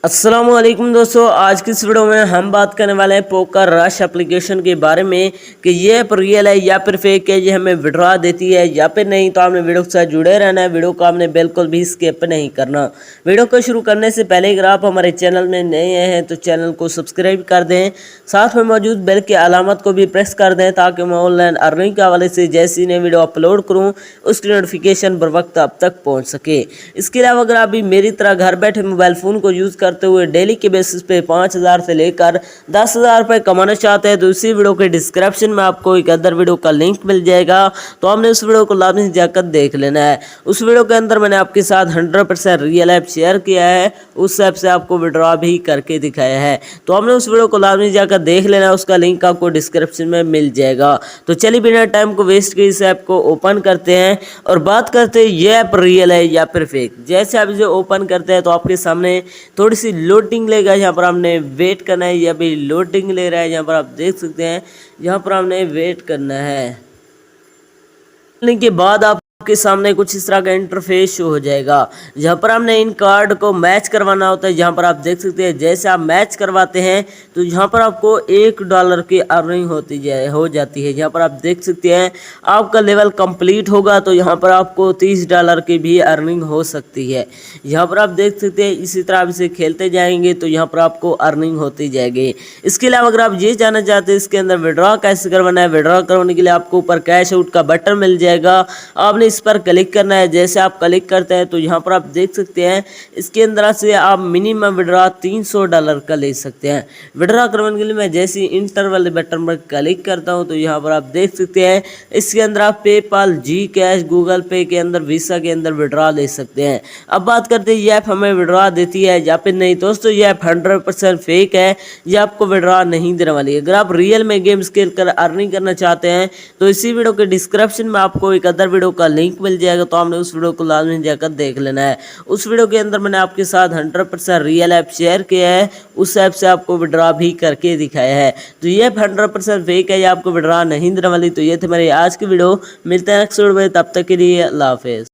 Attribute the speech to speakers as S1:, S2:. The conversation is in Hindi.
S1: अस्सलामुअलैकुम दोस्तों, आज की इस वीडियो में हम बात करने वाले हैं पोकर रश एप्लीकेशन के बारे में कि ये ऐप रियल है या फिर फेक है, ये हमें विड्रॉ देती है या फिर नहीं। तो आपने वीडियो के साथ जुड़े रहना है, वीडियो को आपने बिल्कुल भी स्किप नहीं करना। वीडियो को शुरू करने से पहले अगर आप हमारे चैनल में नए हैं तो चैनल को सब्सक्राइब कर दें, साथ में मौजूद बेल की अलामत को भी प्रेस कर दें ताकि मैं ऑनलाइन अर्निंग के हवाले से जैसी नई वीडियो अपलोड करूँ उसकी नोटिफिकेशन बर वक्त आप तक पहुँच सके। इसके अलावा अगर आप भी मेरी तरह घर बैठे मोबाइल फ़ोन को यूज़ करते हुए डेली के बेसिस पे 5,000 से लेकर 10,000 रुपये कमाना चाहते हैं तो इसी वीडियो के डिस्क्रिप्शन में आपको एक अदर वीडियो का लिंक मिल जाएगा। तो आपने उस वीडियो को लाजमी जाकर देख लेना है। उस वीडियो के अंदर मैंने आपके साथ 100% रियल ऐप शेयर किया है, उस ऐप से आपको विड्रॉ भी करके दिखाया है। तो आपने उस वीडियो को लाजमी जाकर देख लेना है, उसका लिंक आपको डिस्क्रिप्शन में मिल जाएगा। तो चलिए बिना टाइम को वेस्ट किए इस ऐप को ओपन करते हैं और बात करते हैं ये ऐप रियल है या फिर फेक। जैसे आप इसे ओपन करते हैं तो आपके सामने थोड़ी सी लोडिंग लेगा, यहाँ पर हमने वेट करना है। यह भी लोडिंग ले रहा है, यहाँ पर आप देख सकते हैं, यहाँ पर हमने वेट करना है। के बाद आपके सामने कुछ इस तरह का इंटरफेस शो हो जाएगा, जहाँ पर हमने इन कार्ड को मैच करवाना होता है। जहाँ पर आप देख सकते हैं जैसे आप मैच करवाते हैं तो यहाँ पर आपको $1 की अर्निंग हो जाती है। यहाँ पर आप देख सकते हैं आपका लेवल कंप्लीट होगा तो यहाँ पर आपको $30 की भी अर्निंग हो सकती है। यहाँ पर आप देख सकते हैं इसी तरह आप इसे खेलते जाएंगे तो यहाँ पर आपको अर्निंग होती जाएगी। इसके अलावा अगर आप ये जानना चाहते हैं इसके अंदर विड्रॉ कैसे करवाना है, विड्रॉ करवाने के लिए आपको ऊपर कैश आउट का बटन मिल जाएगा, आपने इस पर क्लिक करना है। जैसे आप क्लिक करते हैं तो यहाँ पर आप देख सकते हैं इसके अंदर से आप मिनिमम विड्रॉ $300 का ले सकते हैं। विड्रॉ करवाने के लिए मैं जैसे इंटर वाले बटन पर क्लिक करता हूँ तो यहाँ पर आप देख सकते हैं इसके अंदर आप पेपाल, जी कैश, गूगल पे के अंदर, वीसा के अंदर विड्रॉ ले सकते हैं। अब बात करते हैं ये ऐप हमें विड्रॉ देती है या फिर नहीं। दोस्तों ये ऐप 100% फेक है, ये आपको विड्रॉ नहीं देने वाली है। अगर आप रियल में गेम खेल कर अर्निंग करना चाहते हैं तो इसी वीडियो के डिस्क्रिप्शन में आपको एक अदर वीडियो का लिंक मिल जाएगा, तो आपने उस वीडियो को लाजमी जाकर देख लेना है। उस वीडियो के अंदर मैंने आपके साथ 100% रियल ऐप शेयर किया है, उस ऐप से आपको विड्रॉ भी करके दिखाया है। तो ये 100% फेक है, ये आपको विड्रॉ नहीं देने वाली। तो ये थे मेरी आज की वीडियो, मिलते हैं नेक्स्ट वीडियो में, तब तक के लिए अल्लाह हाफिज़।